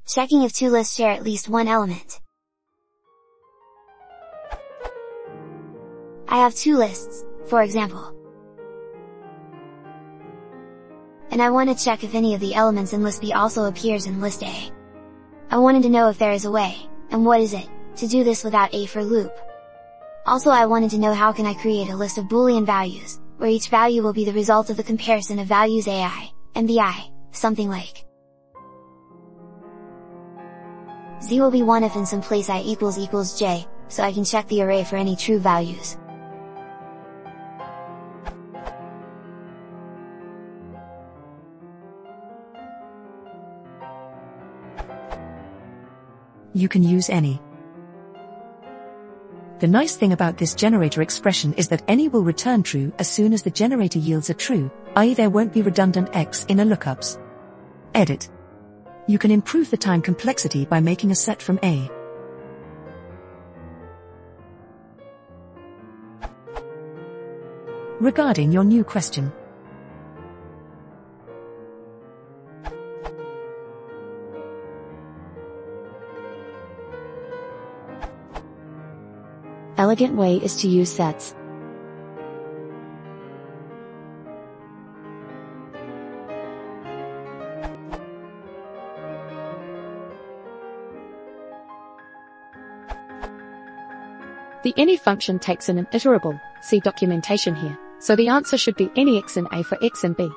Checking if two lists share at least one element. I have two lists, for example. And I want to check if any of the elements in list B also appears in list A. I wanted to know if there is a way, and what is it, to do this without a for loop. Also I wanted to know how can I create a list of Boolean values, where each value will be the result of the comparison of values AI, and BI, something like Z will be 1 if in some place I equals j, so I can check the array for any true values. You can use any. The nice thing about this generator expression is that any will return true as soon as the generator yields a true, i.e. there won't be redundant x in a lookups. Edit. You can improve the time complexity by making a set from A. Regarding your new question. Elegant way is to use sets. The any function takes in an iterable, see documentation here, so the answer should be any x in A for x in B.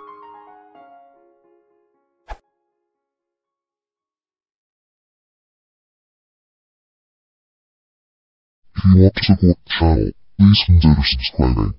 If you want to support the channel, please consider subscribing.